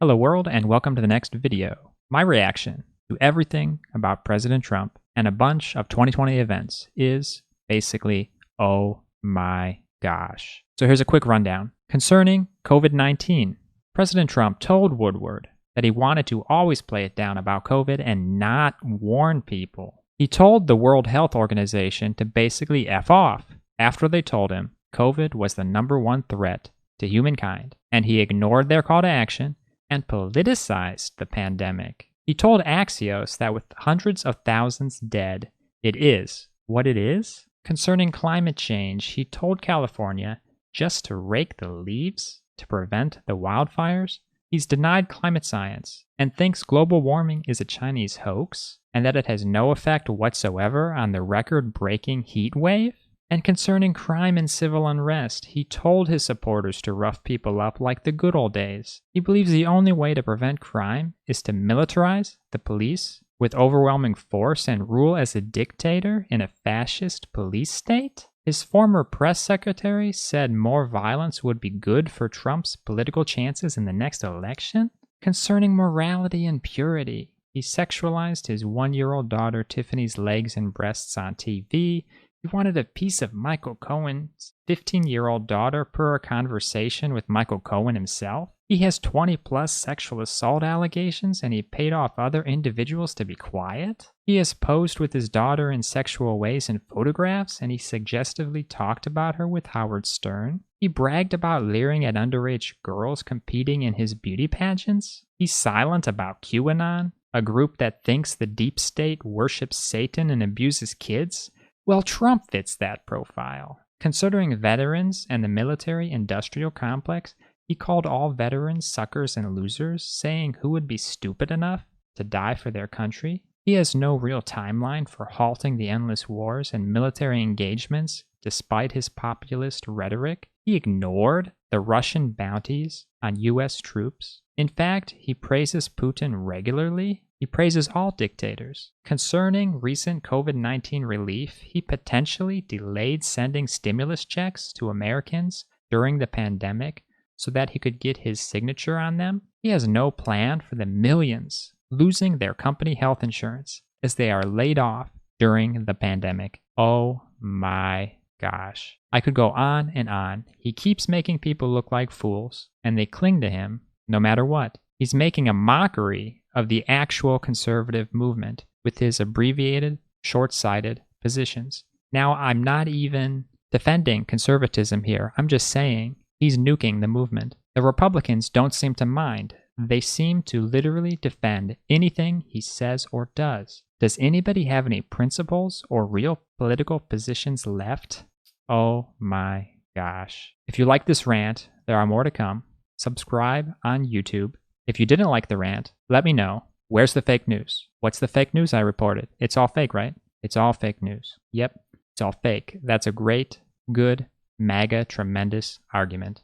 Hello world and welcome to the next video. My reaction to everything about President Trump and a bunch of 2020 events is basically, oh my gosh. So here's a quick rundown. Concerning COVID-19, President Trump told Woodward that he wanted to always play it down about COVID and not warn people. He told the World Health Organization to basically F off after they told him COVID was the #1 threat to humankind, and he ignored their call to action and politicized the pandemic. He told Axios that with hundreds of thousands dead, it is what it is. Concerning climate change, he told California just to rake the leaves to prevent the wildfires. He's denied climate science and thinks global warming is a Chinese hoax and that it has no effect whatsoever on the record-breaking heat wave. And concerning crime and civil unrest, he told his supporters to rough people up like the good old days. He believes the only way to prevent crime is to militarize the police with overwhelming force and rule as a dictator in a fascist police state. His former press secretary said more violence would be good for Trump's political chances in the next election. Concerning morality and purity, he sexualized his 1-year-old daughter Tiffany's legs and breasts on TV. He wanted a piece of Michael Cohen's 15-year-old daughter per a conversation with Michael Cohen himself. He has 20-plus sexual assault allegations, and he paid off other individuals to be quiet. He has posed with his daughter in sexual ways in photographs, and he suggestively talked about her with Howard Stern. He bragged about leering at underage girls competing in his beauty pageants. He's silent about QAnon, a group that thinks the deep state worships Satan and abuses kids. Well, Trump fits that profile. Considering veterans and the military-industrial complex, he called all veterans suckers and losers, saying who would be stupid enough to die for their country. He has no real timeline for halting the endless wars and military engagements, despite his populist rhetoric. He ignored the Russian bounties on U.S. troops. In fact, he praises Putin regularly. He praises all dictators. Concerning recent COVID-19 relief, he potentially delayed sending stimulus checks to Americans during the pandemic so that he could get his signature on them. He has no plan for the millions losing their company health insurance as they are laid off during the pandemic. Oh my gosh. I could go on and on. He keeps making people look like fools, and they cling to him no matter what. He's making a mockery of the actual conservative movement with his abbreviated, short-sighted positions. Now, I'm not even defending conservatism here. I'm just saying he's nuking the movement. The Republicans don't seem to mind. They seem to literally defend anything he says or does. Does anybody have any principles or real political positions left? Oh my gosh. If you like this rant, there are more to come. Subscribe on YouTube. If you didn't like the rant, let me know. Where's the fake news? What's the fake news I reported? It's all fake, right? It's all fake news. Yep, it's all fake. That's a great, good, MAGA, tremendous argument.